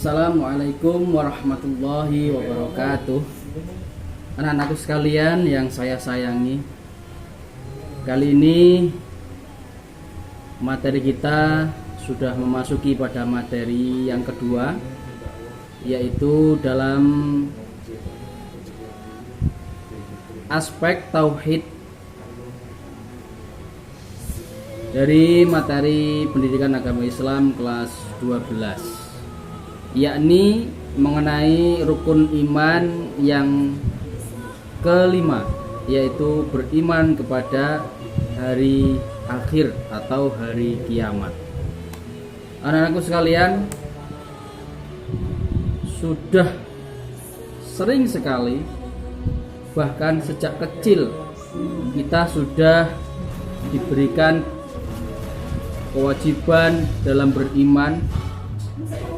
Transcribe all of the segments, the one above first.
Assalamualaikum warahmatullahi wabarakatuh. Anak-anakku sekalian yang saya sayangi, kali ini materi kita sudah memasuki pada materi yang kedua, yaitu dalam aspek tauhid dari materi pendidikan agama Islam kelas 12, yakni mengenai rukun iman yang kelima, yaitu beriman kepada hari akhir atau hari kiamat. Anak-anakku sekalian, sudah sering sekali, bahkan sejak kecil kita sudah diberikan kewajiban dalam beriman,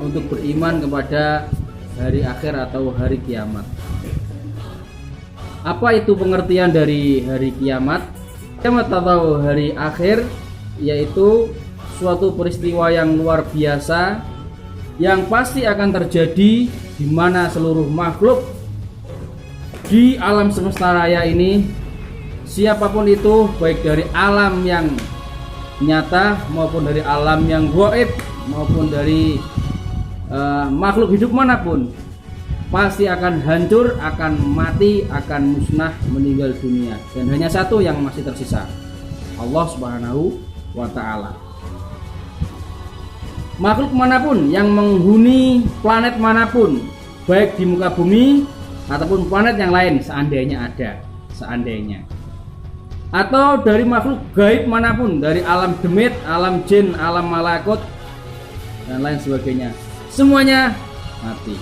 untuk beriman kepada hari akhir atau hari kiamat. Apa itu pengertian dari hari kiamat? Kiamat atau hari akhir yaitu suatu peristiwa yang luar biasa yang pasti akan terjadi, di mana seluruh makhluk di alam semesta raya ini, siapapun itu, baik dari alam yang nyata maupun dari alam yang gaib maupun dari makhluk hidup manapun, pasti akan hancur, akan mati, akan musnah, meninggal dunia. Dan hanya satu yang masih tersisa, Allah Subhanahu wa ta'ala. Makhluk manapun yang menghuni planet manapun, baik di muka bumi ataupun planet yang lain, seandainya ada, atau dari makhluk gaib manapun, dari alam demit, alam jin, alam malakut dan lain sebagainya, semuanya mati.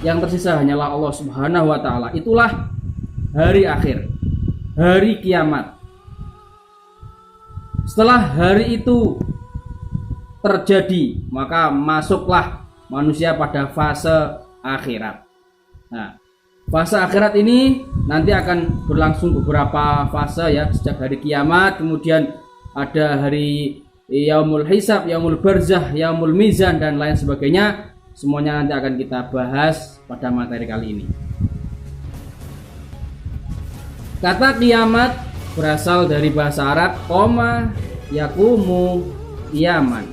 Yang tersisa hanyalah Allah Subhanahu wa ta'ala. Itulah hari akhir, hari kiamat. Setelah hari itu terjadi, maka masuklah manusia pada fase akhirat. Nah, fase akhirat ini nanti akan berlangsung beberapa fase ya, sejak hari kiamat, kemudian ada hari yaumul hisab, yaumul barzah, yaumul mizan dan lain sebagainya. Semuanya nanti akan kita bahas pada materi kali ini. Kata kiamat berasal dari bahasa Arab qoma yaqumu qiyaman,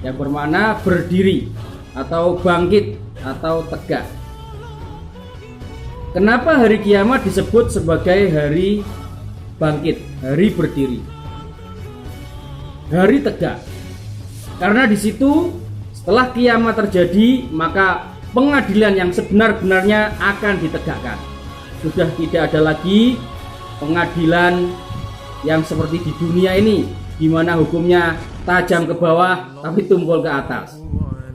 yang bermakna berdiri atau bangkit atau tegak. Kenapa hari kiamat disebut sebagai hari bangkit, hari berdiri, hari tegak? Karena di situ setelah kiamat terjadi, maka pengadilan yang sebenar-benarnya akan ditegakkan. Sudah tidak ada lagi pengadilan yang seperti di dunia ini, di mana hukumnya tajam ke bawah tapi tumpul ke atas.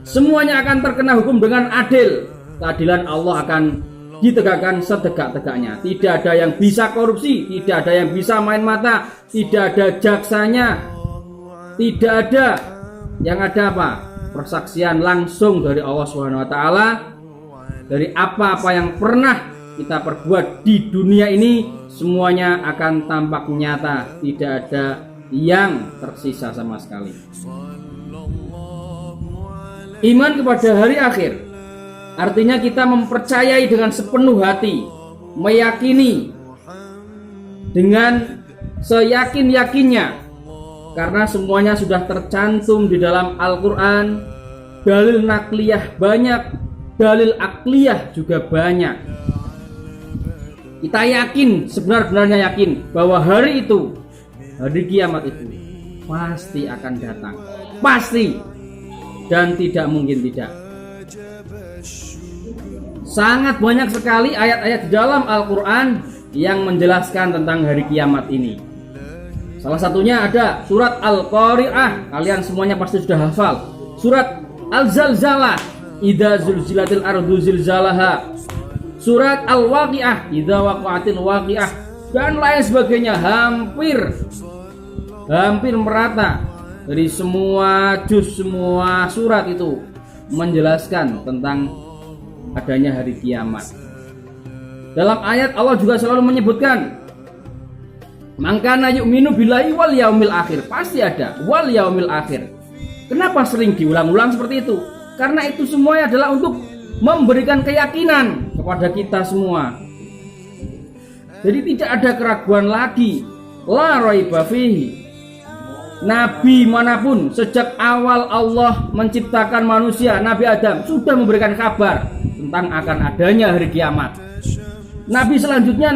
Semuanya akan terkena hukum dengan adil. Keadilan Allah akan ditegakkan setegak-tegaknya. Tidak ada yang bisa korupsi, tidak ada yang bisa main mata, tidak ada jaksanya, tidak ada. Yang ada apa? Persaksian langsung dari Allah Subhanahu wa ta'ala dari apa-apa yang pernah kita perbuat di dunia ini, semuanya akan tampak nyata, tidak ada yang tersisa sama sekali. Iman kepada hari akhir artinya kita mempercayai dengan sepenuh hati, meyakini dengan seyakin-yakinnya, karena semuanya sudah tercantum di dalam Al-Quran. Dalil nakliyah banyak, dalil akliyah juga banyak. Kita yakin, sebenar-benarnya yakin bahwa hari itu, hari kiamat itu pasti akan datang, pasti, dan tidak mungkin tidak. Sangat banyak sekali ayat-ayat di dalam Al-Quran yang menjelaskan tentang hari kiamat ini. Salah satunya ada surat Al-Qari'ah, kalian semuanya pasti sudah hafal. Surat Al-Zalzalah, idza zulzilatil ardu zilzalaha. Surat Al-Waqi'ah, idza waqa'atil waqi'ah, dan lain sebagainya. Hampir merata dari semua juz, semua surat itu menjelaskan tentang adanya hari kiamat. Dalam ayat Allah juga selalu menyebutkan mangkana yu'minu billahi wal yaumil akhir, pasti ada wal yaumil akhir. Kenapa sering diulang-ulang seperti itu? Karena itu semuanya adalah untuk memberikan keyakinan kepada kita semua. Jadi tidak ada keraguan lagi. La raiba fihi. Nabi manapun sejak awal Allah menciptakan manusia, Nabi Adam sudah memberikan kabar tentang akan adanya hari kiamat. Nabi selanjutnya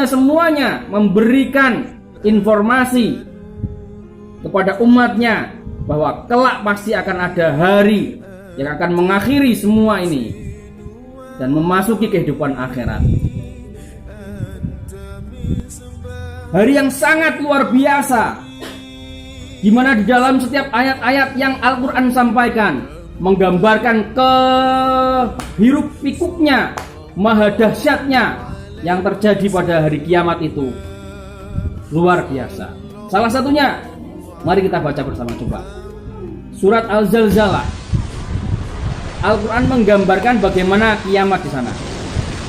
semuanya memberikan informasi kepada umatnya bahwa kelak pasti akan ada hari yang akan mengakhiri semua ini dan memasuki kehidupan akhirat. Hari yang sangat luar biasa, di mana di dalam setiap ayat-ayat yang Al-Quran sampaikan menggambarkan kehiruk pikuknya, maha dahsyatnya yang terjadi pada hari kiamat itu. Luar biasa. Salah satunya, mari kita baca bersama coba. Surat Al-Zalzalah. Al-Quran menggambarkan bagaimana kiamat di sana.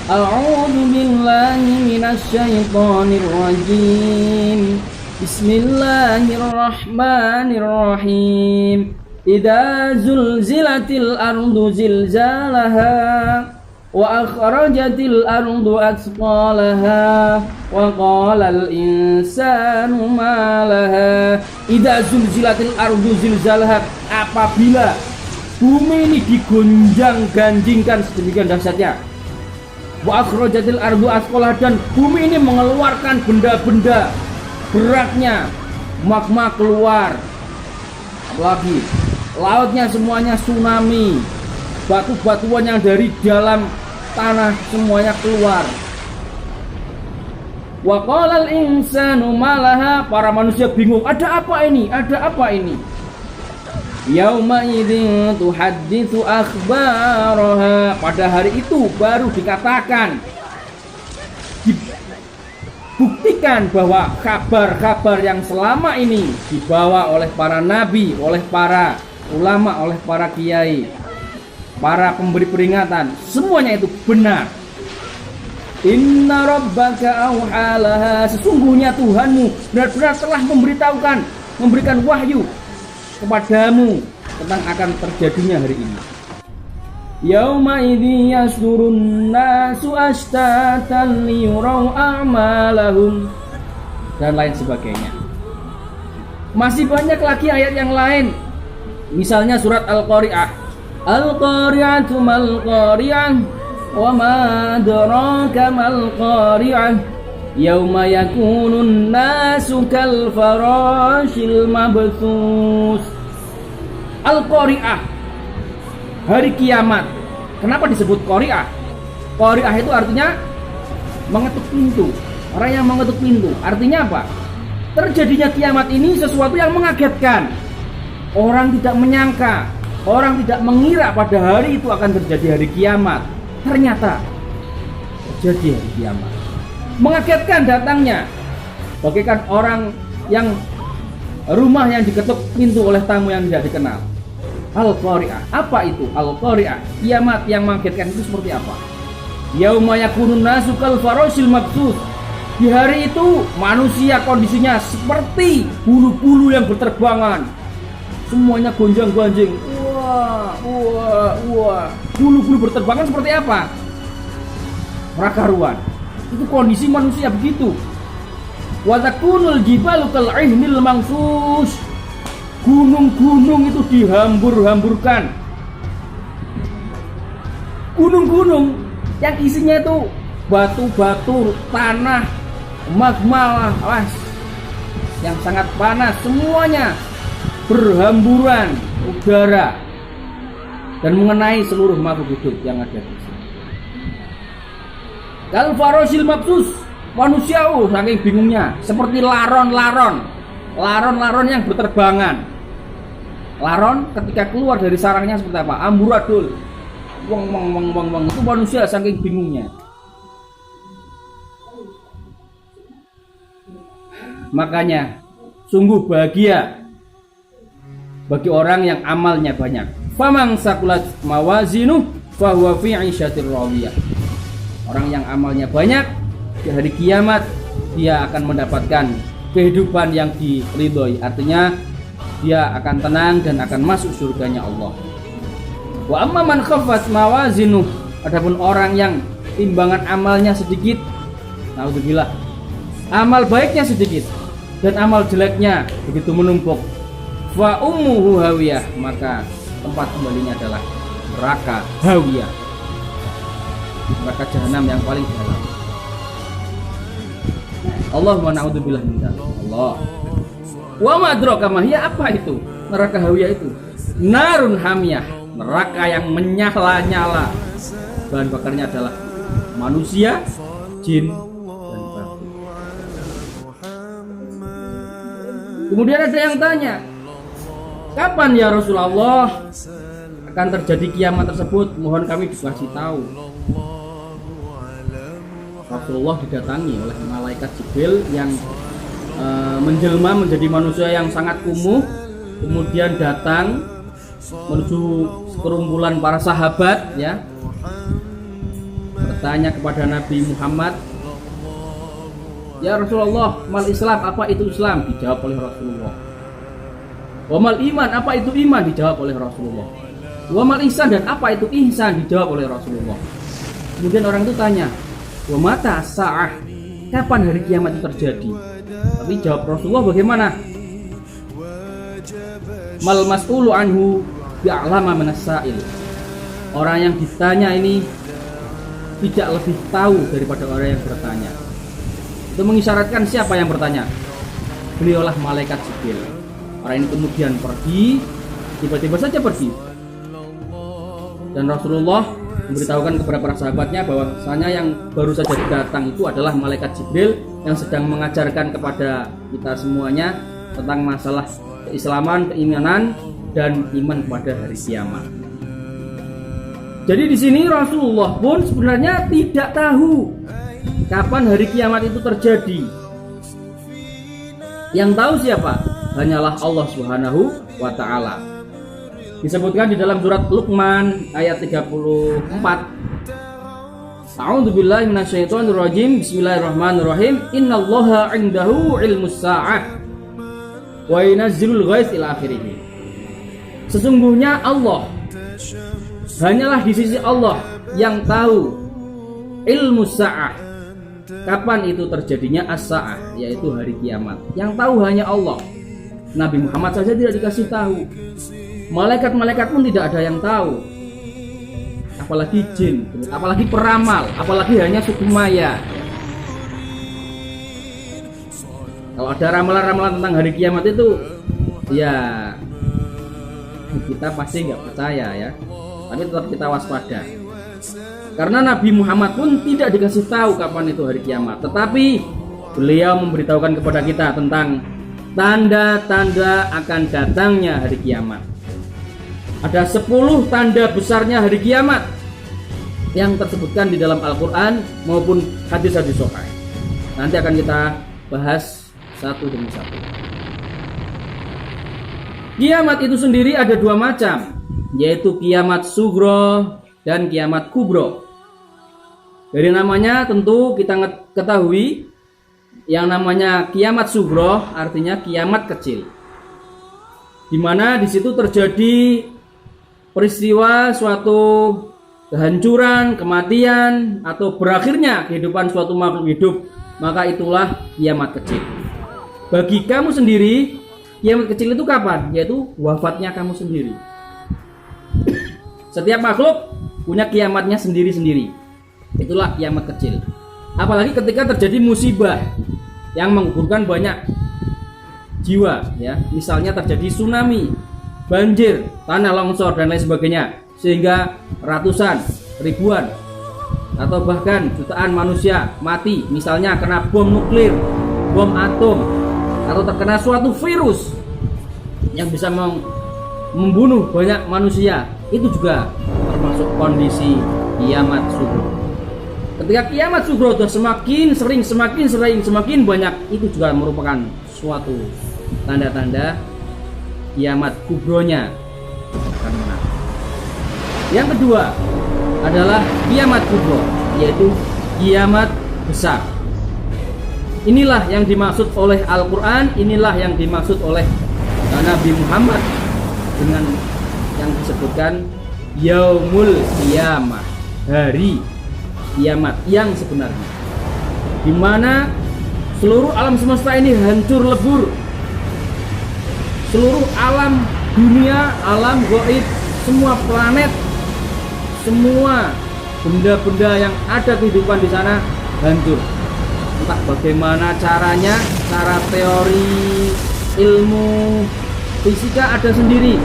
A'udzu billahi minasyaitonir rajim. Bismillahirrahmanirrahim. Idza zulzilatil ardu zilzalaha wa akhrajatil ardu athqalaha wa qalal insanu ma laha. Idza zulzilatil ardu zilzalaha, apabila bumi ini digonjang-ganjingkan sedemikian dahsyatnya. Wa akhrajatil ardu athqalaha, dan bumi ini mengeluarkan benda-benda beratnya, magma keluar, apalagi lautnya semuanya tsunami, batu-batuan yang dari dalam tanah semuanya keluar. Wa qalal insanu malaha, para manusia bingung, ada apa ini? Ada apa ini? Yauma idzin tuhadditsu akhbaraha, pada hari itu baru dikatakan, buktikan bahwa kabar-kabar yang selama ini dibawa oleh para nabi, oleh para ulama, oleh para kiai, para pemberi peringatan, semuanya itu benar. Inna rabbaka auhalaha, sesungguhnya Tuhanmu benar-benar telah memberitahukan, memberikan wahyu kepadamu tentang akan terjadinya hari ini. Yauma idzi yasdurun nasu ashtatan liyurau a'malahum, dan lain sebagainya. Masih banyak lagi ayat yang lain. Misalnya surat Al-Qari'ah. Al-Qari'atu mal qari'ah wa ma adraka mal qari'ah. Yauma yakunun nasu kal farashil mabthus. Al-Qari'ah, hari kiamat. Kenapa disebut Qari'ah? Qari'ah itu artinya mengetuk pintu. Orang yang mengetuk pintu. Artinya apa? Terjadinya kiamat ini sesuatu yang mengagetkan. Orang tidak menyangka, orang tidak mengira pada hari itu akan terjadi hari kiamat. Ternyata terjadi hari kiamat. Mengagetkan datangnya, bagaikan orang yang rumah yang diketuk pintu oleh tamu yang tidak dikenal. Al-Qari'ah, apa itu Al-Qari'ah? Kiamat yang mengagetkan itu seperti apa? Yauma yakunun nasu kal farashil mabthus. Di hari itu manusia kondisinya seperti bulu-bulu yang berterbangan. Semuanya gonjang-ganjing. Wah. Bulu-bulu berterbangan seperti apa? Rakaruan. Itu kondisi manusia begitu. Wa takunul jibalu kal ihnil manfus. Gunung-gunung itu dihambur-hamburkan. Gunung-gunung yang isinya itu batu-batu, tanah, magma yang sangat panas, semuanya berhamburan udara dan mengenai seluruh makhluk hidup yang ada di sini. Kal farashil mabthus, manusia saking bingungnya seperti laron yang berterbangan. Laron ketika keluar dari sarangnya seperti apa? Amburadul. Wong itu manusia saking bingungnya. Makanya sungguh bahagia bagi orang yang amalnya banyak. Famang sakulat mawazinu fahuwa fi 'isyatir radiyah. Orang yang amalnya banyak di hari kiamat dia akan mendapatkan kehidupan yang diridhoi. Artinya dia akan tenang dan akan masuk surganya Allah. Wa amma man khaffat mawazinuh, adapun orang yang timbangan amalnya sedikit, naudzubillah, amal baiknya sedikit dan amal jeleknya begitu menumpuk, fa ummuhu hawiyah, maka tempat kembalinya adalah neraka hawiyah, neraka jahanam yang paling dalam. Allahumma na'udzubillah min dzalik. Allah. Wa ma adraka ma hiya, apa itu neraka hawiyah itu? Narun hamiyah, neraka yang menyala-nyala. Bahan bakarnya adalah manusia, jin, dan batu. Kemudian ada yang tanya, kapan ya Rasulullah akan terjadi kiamat tersebut? Mohon kami dikasih tahu. Rasulullah didatangi oleh malaikat Jibril yang menjelma menjadi manusia yang sangat kumuh, kemudian datang menuju kerumpulan para sahabat, ya, bertanya kepada Nabi Muhammad, ya Rasulullah, mal Islam, apa itu Islam? Dijawab oleh Rasulullah. Wa mal iman, apa itu iman? Dijawab oleh Rasulullah. Wa mal ihsan, dan apa itu ihsan? Dijawab oleh Rasulullah. Kemudian orang itu tanya, wa mata sa'ah, kapan hari kiamat itu terjadi? Tapi jawab Rasulullah bagaimana? Mal mas'ulu anhu bi'alama minas sa'il. Orang yang ditanya ini tidak lebih tahu daripada orang yang bertanya. Itu mengisyaratkan siapa yang bertanya? Beliaulah malaikat Jibril. Orang ini kemudian pergi, tiba-tiba saja pergi. Dan Rasulullah memberitahukan kepada para sahabatnya bahwasanya yang baru saja datang itu adalah malaikat Jibril yang sedang mengajarkan kepada kita semuanya tentang masalah keislaman, keimanan, dan iman kepada hari kiamat. Jadi di sini Rasulullah pun sebenarnya tidak tahu kapan hari kiamat itu terjadi. Yang tahu siapa? Hanyalah Allah Subhanahu wa taala. Disebutkan di dalam surat Luqman ayat 34. A'udzubillahi minasyaitonirrajim. Bismillahirrahmanirrahim. Innallaha 'indahu 'ilmus sa'ah wa yunazzilul ghais ila akhirih. Sesungguhnya Allah, hanyalah di sisi Allah yang tahu ilmu sa'ah, kapan itu terjadinya as-sa'ah, yaitu hari kiamat. Yang tahu hanya Allah. Nabi Muhammad saja tidak dikasih tahu. Malaikat-malaikat pun tidak ada yang tahu. Apalagi jin, apalagi peramal, apalagi hanya suku maya. Kalau ada ramalan-ramalan tentang hari kiamat itu, ya kita pasti nggak percaya ya. Tapi tetap kita waspada. Karena Nabi Muhammad pun tidak dikasih tahu kapan itu hari kiamat. Tetapi beliau memberitahukan kepada kita tentang tanda-tanda akan datangnya hari kiamat. Ada 10 tanda besarnya hari kiamat yang tersebutkan di dalam Al-Quran maupun hadis-hadis sahih. Nanti akan kita bahas satu demi satu. Kiamat itu sendiri ada 2 macam, yaitu kiamat sugro dan kiamat kubro. Dari namanya tentu kita ketahui yang namanya kiamat sugro artinya kiamat kecil, di mana di situ terjadi peristiwa suatu kehancuran, kematian, atau berakhirnya kehidupan suatu makhluk hidup, maka itulah kiamat kecil. Bagi kamu sendiri, kiamat kecil itu kapan? Yaitu wafatnya kamu sendiri. Setiap makhluk punya kiamatnya sendiri-sendiri. Itulah kiamat kecil. Apalagi ketika terjadi musibah yang menggugurkan banyak jiwa, ya. Misalnya terjadi tsunami, banjir, tanah longsor dan lain sebagainya, sehingga ratusan, ribuan, atau bahkan jutaan manusia mati, misalnya kena bom nuklir, bom atom, atau terkena suatu virus yang bisa membunuh banyak manusia. Itu juga termasuk kondisi kiamat sugro. Ketika kiamat sugro sudah semakin sering banyak, itu juga merupakan suatu tanda-tanda kiamat kubronya. Yang kedua adalah kiamat kubro, yaitu kiamat besar. Inilah yang dimaksud oleh Al-Quran, inilah yang dimaksud oleh Nabi Muhammad dengan yang disebutkan Yaumul Qiyamah, hari kiamat yang sebenarnya, di mana seluruh alam semesta ini hancur lebur, seluruh alam dunia, alam gaib, semua planet, semua benda-benda yang ada kehidupan di sana hancur. Entah bagaimana caranya, cara teori ilmu fisika ada sendiri,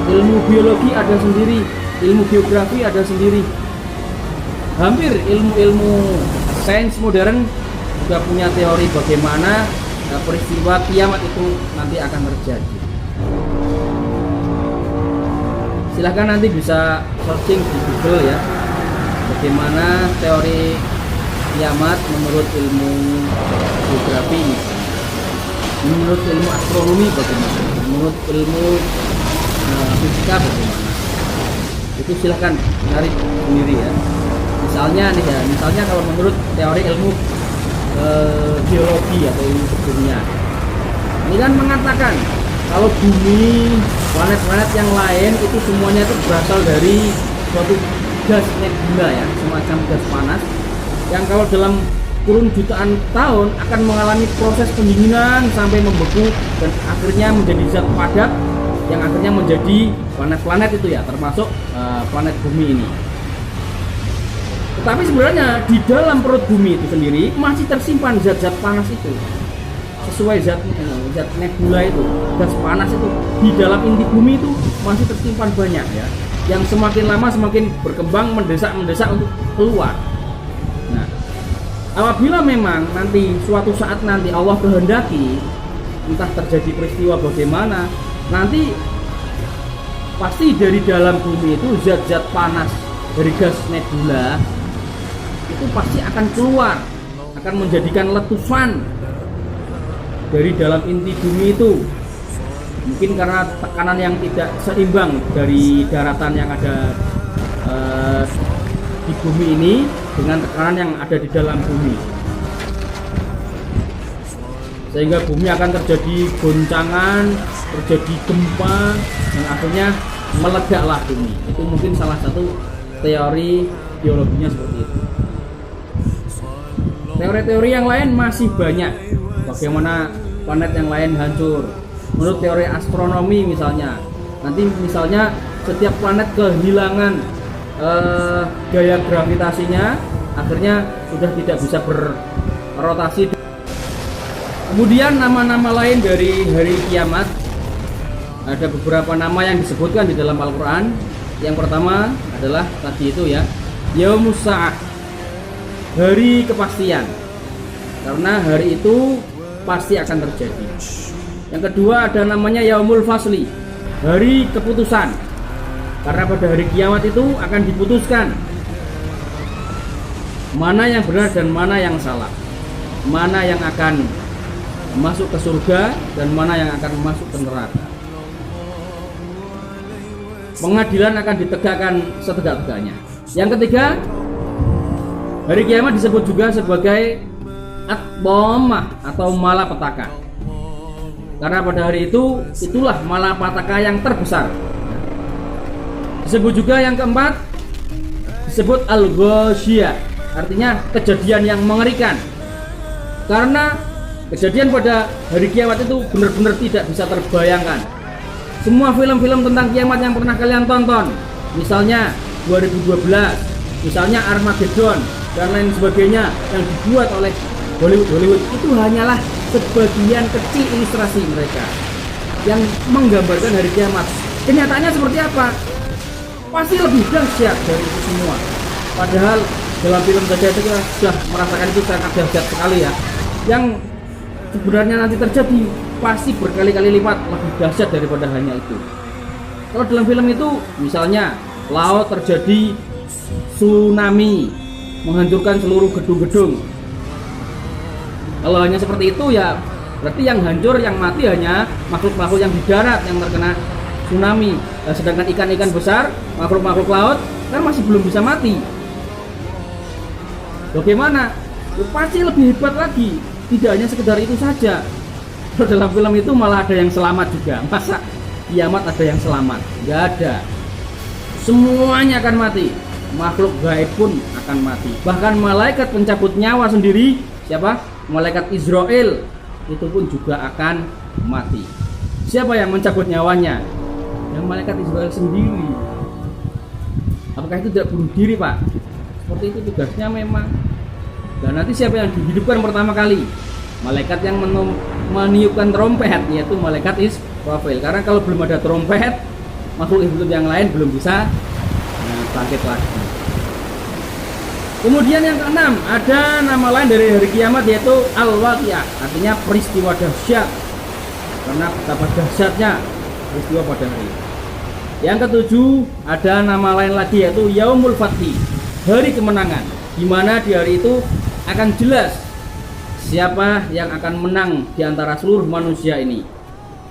ilmu biologi ada sendiri, ilmu geografi ada sendiri. Hampir ilmu-ilmu sains modern juga punya teori bagaimana peristiwa kiamat itu nanti akan terjadi. Silahkan nanti bisa searching di Google ya, bagaimana teori kiamat menurut ilmu geografi misalnya, menurut ilmu astronomi bagaimana, menurut ilmu fisika bagaimana. Itu silahkan cari sendiri ya. Misalnya nih ya, misalnya kalau menurut teori ilmu geologi atau ilmu dunia, ini kan mengatakan kalau bumi, planet-planet yang lain itu semuanya itu berasal dari suatu gas nebula ya, semacam gas panas yang kalau dalam kurun jutaan tahun akan mengalami proses pendinginan sampai membeku dan akhirnya menjadi zat padat yang akhirnya menjadi planet-planet itu ya, termasuk planet bumi ini. Tetapi sebenarnya di dalam perut bumi itu sendiri masih tersimpan zat-zat panas itu, sesuai zat nebula itu, gas panas itu di dalam inti bumi itu masih tersimpan banyak ya, yang semakin lama semakin berkembang, mendesak untuk keluar. Nah, apabila memang nanti suatu saat nanti Allah kehendaki, entah terjadi peristiwa bagaimana, nanti pasti dari dalam bumi itu zat-zat panas dari gas nebula itu pasti akan keluar, akan menjadikan letusan dari dalam inti bumi itu. Mungkin karena tekanan yang tidak seimbang dari daratan yang ada di bumi ini dengan tekanan yang ada di dalam bumi, sehingga bumi akan terjadi goncangan, terjadi gempa, dan akhirnya meledaklah bumi. Itu mungkin salah satu teori geologinya seperti itu. Teori-teori yang lain masih banyak, bagaimana planet yang lain hancur. Menurut teori astronomi misalnya, nanti misalnya setiap planet kehilangan gaya gravitasinya, akhirnya sudah tidak bisa berrotasi. Kemudian nama-nama lain dari hari kiamat, ada beberapa nama yang disebutkan di dalam Al-Quran. Yang pertama adalah tadi itu ya, Yaumus Sa'ah, hari kepastian, karena hari itu pasti akan terjadi. Yang kedua ada namanya Yaumul Fasli, hari keputusan, karena pada hari kiamat itu akan diputuskan mana yang benar dan mana yang salah, mana yang akan masuk ke surga dan mana yang akan masuk ke neraka. Pengadilan akan ditegakkan setegak-tegaknya. Yang ketiga, hari kiamat disebut juga sebagai At-Thammah atau malapetaka, karena pada hari itu itulah malapetaka yang terbesar. Disebut juga yang keempat, disebut Al-Ghasyiyah, artinya kejadian yang mengerikan, karena kejadian pada hari kiamat itu benar-benar tidak bisa terbayangkan. Semua film-film tentang kiamat yang pernah kalian tonton, misalnya 2012, misalnya Armageddon dan lain sebagainya yang dibuat oleh Hollywood, itu hanyalah sebagian kecil ilustrasi mereka yang menggambarkan hari kiamat. Kenyataannya seperti apa? Pasti lebih dahsyat dari itu semua. Padahal dalam film saja kita sudah merasakan itu sangat dahsyat sekali ya. Yang sebenarnya nanti terjadi pasti berkali-kali lipat lebih dahsyat daripada hanya itu. Kalau dalam film itu misalnya laut terjadi tsunami menghancurkan seluruh gedung-gedung. Kalau hanya seperti itu ya berarti yang hancur, yang mati hanya makhluk-makhluk yang di darat yang terkena tsunami. Sedangkan ikan-ikan besar, makhluk-makhluk laut kan masih belum bisa mati. Bagaimana? Pasti lebih hebat lagi. Tidak hanya sekedar itu saja. Kalau dalam film itu malah ada yang selamat juga. Masa kiamat ada yang selamat? Nggak ada. Semuanya akan mati. Makhluk gaib pun akan mati. Bahkan malaikat pencabut nyawa sendiri, siapa? Malaikat Israel, itu pun juga akan mati. Siapa yang mencabut nyawanya? Yang malaikat Israel sendiri. Apakah itu tidak bunuh diri, Pak? Seperti itu tugasnya memang. Dan nanti siapa yang dihidupkan pertama kali? Malaikat yang meniupkan trompet, yaitu malaikat Israfil. Karena kalau belum ada trompet, makhluk hidup yang lain belum bisa bangkit lagi. Kemudian yang keenam, ada nama lain dari hari kiamat, yaitu Al-Waqiah, artinya peristiwa dahsyat. Karena betapa dahsyatnya peristiwa pada hari ini. Yang ketujuh, ada nama lain lagi, yaitu Yaumul Fathi, hari kemenangan, di mana di hari itu akan jelas siapa yang akan menang di antara seluruh manusia ini.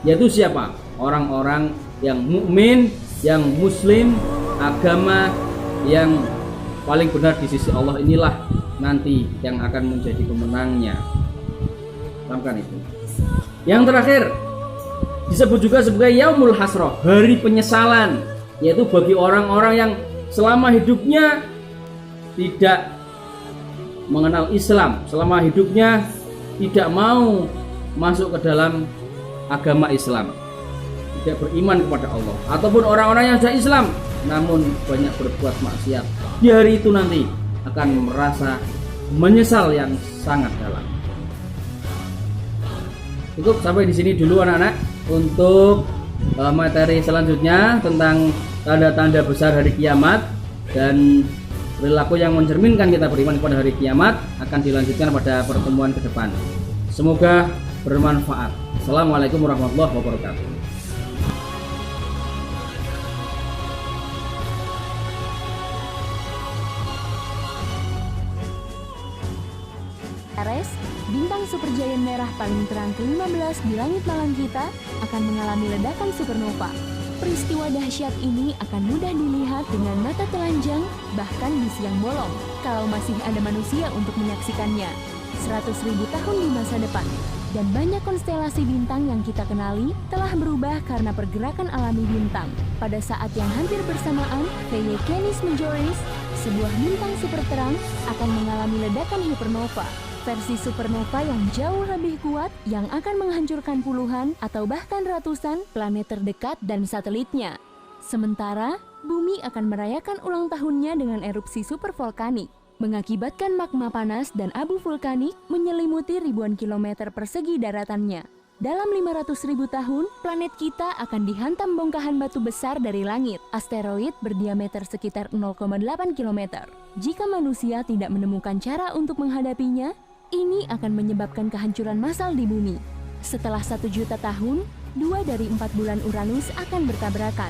Yaitu siapa? Orang-orang yang mukmin, yang muslim, agama yang paling benar di sisi Allah, inilah nanti yang akan menjadi pemenangnya. Pahamkan itu. Yang terakhir disebut juga sebagai Yaumul Hasrah, hari penyesalan, yaitu bagi orang-orang yang selama hidupnya tidak mengenal Islam, selama hidupnya tidak mau masuk ke dalam agama Islam, tidak beriman kepada Allah, ataupun orang-orang yang sudah Islam namun banyak berbuat maksiat. Di hari itu nanti akan merasa menyesal yang sangat dalam. Cukup sampai di sini dulu anak-anak untuk materi selanjutnya tentang tanda-tanda besar hari kiamat dan perilaku yang mencerminkan kita beriman kepada hari kiamat akan dilanjutkan pada pertemuan ke depan. Semoga bermanfaat. Assalamualaikum warahmatullahi wabarakatuh. Aries, bintang supergiant merah paling terang ke-15 di langit malam kita akan mengalami ledakan supernova. Peristiwa dahsyat ini akan mudah dilihat dengan mata telanjang, bahkan di siang bolong, kalau masih ada manusia untuk menyaksikannya. 100.000 tahun di masa depan. Dan banyak konstelasi bintang yang kita kenali telah berubah karena pergerakan alami bintang. Pada saat yang hampir bersamaan, VY Canis Majoris, sebuah bintang super terang, akan mengalami ledakan supernova. Versi supernova yang jauh lebih kuat yang akan menghancurkan puluhan atau bahkan ratusan planet terdekat dan satelitnya. Sementara, bumi akan merayakan ulang tahunnya dengan erupsi supervolkanik, mengakibatkan magma panas dan abu vulkanik menyelimuti ribuan kilometer persegi daratannya. Dalam 500.000 tahun, planet kita akan dihantam bongkahan batu besar dari langit, asteroid berdiameter sekitar 0,8 km. Jika manusia tidak menemukan cara untuk menghadapinya, ini akan menyebabkan kehancuran massal di bumi. Setelah 1 juta tahun, 2 dari 4 bulan Uranus akan bertabrakan,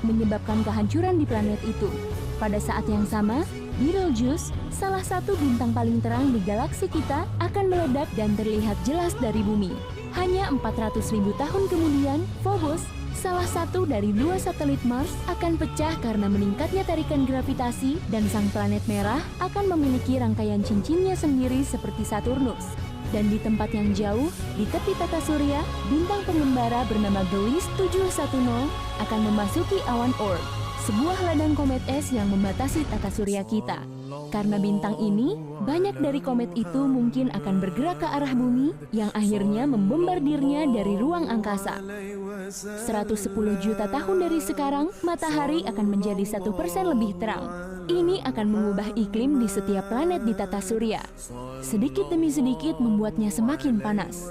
menyebabkan kehancuran di planet itu. Pada saat yang sama, Betelgeuse, salah satu bintang paling terang di galaksi kita, akan meledak dan terlihat jelas dari bumi. Hanya 400.000 tahun kemudian, Phobos, salah satu dari 2 satelit Mars, akan pecah karena meningkatnya tarikan gravitasi dan sang planet merah akan memiliki rangkaian cincinnya sendiri seperti Saturnus. Dan di tempat yang jauh, di tepi tata surya, bintang pengembara bernama Gliese 710 akan memasuki awan Oort, sebuah ladang komet es yang membatasi tata surya kita. Karena bintang ini, banyak dari komet itu mungkin akan bergerak ke arah bumi yang akhirnya membombardirnya dari ruang angkasa. 110 juta tahun dari sekarang, matahari akan menjadi 1% lebih terang. Ini akan mengubah iklim di setiap planet di tata surya. Sedikit demi sedikit membuatnya semakin panas.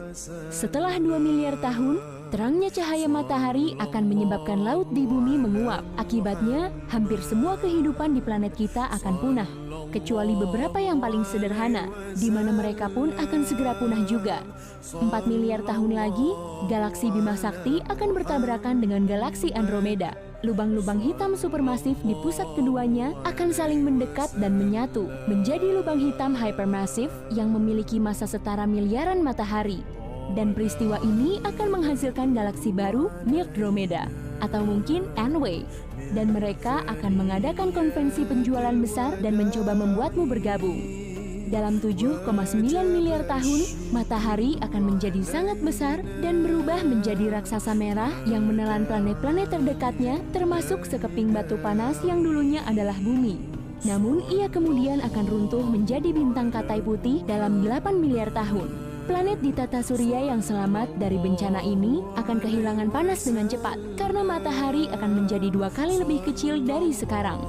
Setelah 2 miliar tahun, terangnya cahaya matahari akan menyebabkan laut di bumi menguap. Akibatnya, hampir semua kehidupan di planet kita akan punah, kecuali beberapa yang paling sederhana, di mana mereka pun akan segera punah juga. 4 miliar tahun lagi, galaksi Bima Sakti akan bertabrakan dengan galaksi Andromeda. Lubang-lubang hitam supermasif di pusat keduanya akan saling mendekat dan menyatu, menjadi lubang hitam hypermassive yang memiliki massa setara miliaran matahari. Dan peristiwa ini akan menghasilkan galaksi baru, Milkdromeda, atau mungkin N-Way. Dan mereka akan mengadakan konvensi penjualan besar dan mencoba membuatmu bergabung. Dalam 7,9 miliar tahun, matahari akan menjadi sangat besar dan berubah menjadi raksasa merah yang menelan planet-planet terdekatnya, termasuk sekeping batu panas yang dulunya adalah bumi. Namun, ia kemudian akan runtuh menjadi bintang Katai putih dalam 8 miliar tahun. Planet di tata surya yang selamat dari bencana ini akan kehilangan panas dengan cepat, karena matahari akan menjadi 2 kali lebih kecil dari sekarang.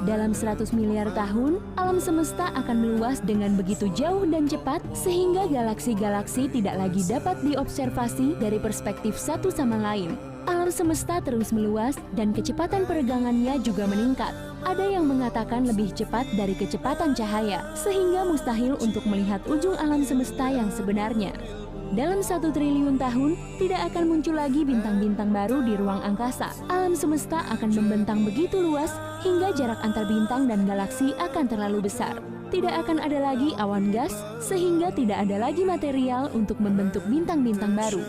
Dalam 100 miliar tahun, alam semesta akan meluas dengan begitu jauh dan cepat sehingga galaksi-galaksi tidak lagi dapat diobservasi dari perspektif satu sama lain. Alam semesta terus meluas dan kecepatan peregangannya juga meningkat. Ada yang mengatakan lebih cepat dari kecepatan cahaya, sehingga mustahil untuk melihat ujung alam semesta yang sebenarnya. Dalam 1 triliun tahun, tidak akan muncul lagi bintang-bintang baru di ruang angkasa. Alam semesta akan membentang begitu luas, hingga jarak antar bintang dan galaksi akan terlalu besar. Tidak akan ada lagi awan gas, sehingga tidak ada lagi material untuk membentuk bintang-bintang baru.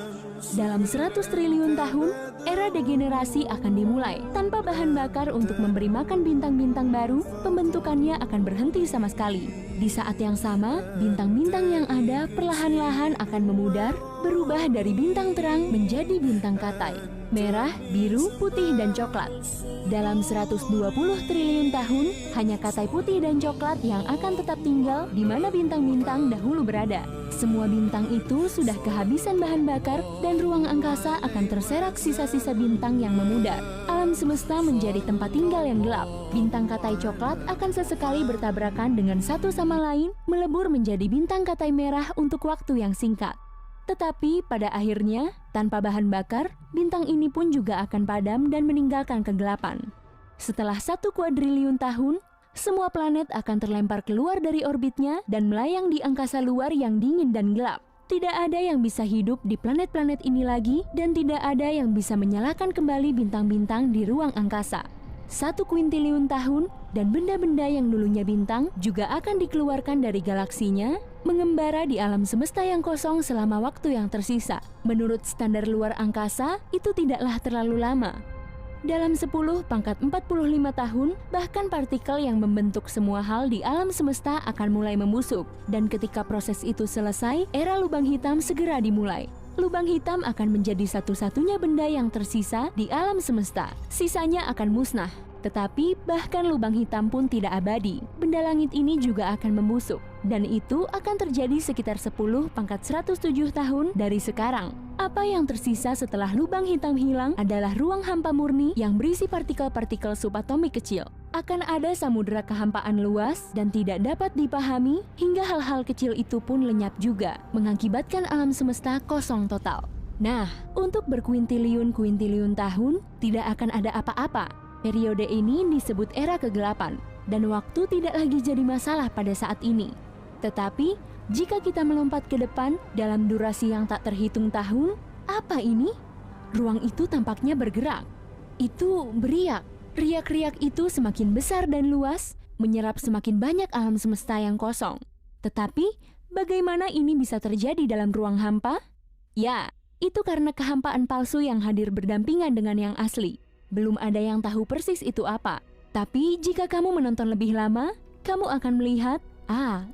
Dalam 100 triliun tahun, era degenerasi akan dimulai. Tanpa bahan bakar untuk memberi makan bintang-bintang baru, pembentukannya akan berhenti sama sekali. Di saat yang sama, bintang-bintang yang ada perlahan-lahan akan memudar, berubah dari bintang terang menjadi bintang Katai, merah, biru, putih, dan coklat. Dalam 120 triliun tahun, hanya Katai putih dan coklat yang akan tetap tinggal di mana bintang-bintang dahulu berada. Semua bintang itu sudah kehabisan bahan bakar dan ruang angkasa akan terserak sisa-sisa bintang yang memudar. Alam semesta menjadi tempat tinggal yang gelap. Bintang Katai coklat akan sesekali bertabrakan dengan satu sama lain, melebur menjadi bintang Katai merah untuk waktu yang singkat. Tetapi pada akhirnya, tanpa bahan bakar, bintang ini pun juga akan padam dan meninggalkan kegelapan. Setelah 1 kuadriliun tahun, semua planet akan terlempar keluar dari orbitnya dan melayang di angkasa luar yang dingin dan gelap. Tidak ada yang bisa hidup di planet-planet ini lagi dan tidak ada yang bisa menyalakan kembali bintang-bintang di ruang angkasa. 1 kuintiliun tahun dan benda-benda yang dulunya bintang juga akan dikeluarkan dari galaksinya, mengembara di alam semesta yang kosong selama waktu yang tersisa. Menurut standar luar angkasa, itu tidaklah terlalu lama. Dalam 10⁻45 tahun, bahkan partikel yang membentuk semua hal di alam semesta akan mulai membusuk. Dan ketika proses itu selesai, era lubang hitam segera dimulai. Lubang hitam akan menjadi satu-satunya benda yang tersisa di alam semesta. Sisanya akan musnah. Tetapi bahkan lubang hitam pun tidak abadi. Benda langit ini juga akan membusuk. Dan itu akan terjadi sekitar 10⁻107 tahun dari sekarang. Apa yang tersisa setelah lubang hitam hilang adalah ruang hampa murni yang berisi partikel-partikel subatomik kecil. Akan ada samudera kehampaan luas dan tidak dapat dipahami hingga hal-hal kecil itu pun lenyap juga, mengakibatkan alam semesta kosong total. Nah, untuk berkuintiliun-kuintiliun tahun, tidak akan ada apa-apa. Periode ini disebut era kegelapan, dan waktu tidak lagi jadi masalah pada saat ini. Tetapi, jika kita melompat ke depan dalam durasi yang tak terhitung tahun, apa ini? Ruang itu tampaknya bergerak. Itu beriak. Riak-riak itu semakin besar dan luas, menyerap semakin banyak alam semesta yang kosong. Tetapi, bagaimana ini bisa terjadi dalam ruang hampa? Ya, itu karena kehampaan palsu yang hadir berdampingan dengan yang asli. Belum ada yang tahu persis itu apa. Tapi, jika kamu menonton lebih lama, kamu akan melihat,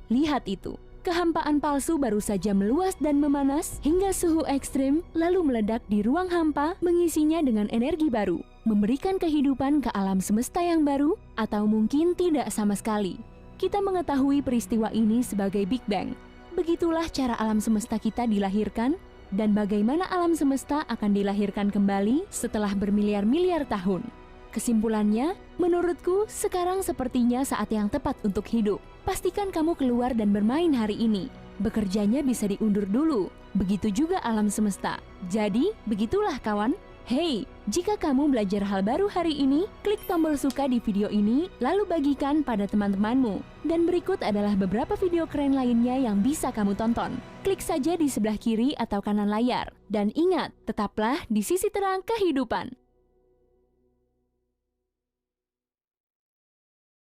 lihat itu. Kehampaan palsu baru saja meluas dan memanas hingga suhu ekstrim lalu meledak di ruang hampa, mengisinya dengan energi baru, memberikan kehidupan ke alam semesta yang baru, atau mungkin tidak sama sekali. Kita mengetahui peristiwa ini sebagai Big Bang. Begitulah cara alam semesta kita dilahirkan, dan bagaimana alam semesta akan dilahirkan kembali setelah bermiliar-miliar tahun. Kesimpulannya, menurutku sekarang sepertinya saat yang tepat untuk hidup. Pastikan kamu keluar dan bermain hari ini. Bekerjanya bisa diundur dulu. Begitu juga alam semesta. Jadi, begitulah kawan. Hey, jika kamu belajar hal baru hari ini, klik tombol suka di video ini, lalu bagikan pada teman-temanmu. Dan berikut adalah beberapa video keren lainnya yang bisa kamu tonton. Klik saja di sebelah kiri atau kanan layar. Dan ingat, tetaplah di sisi terang kehidupan.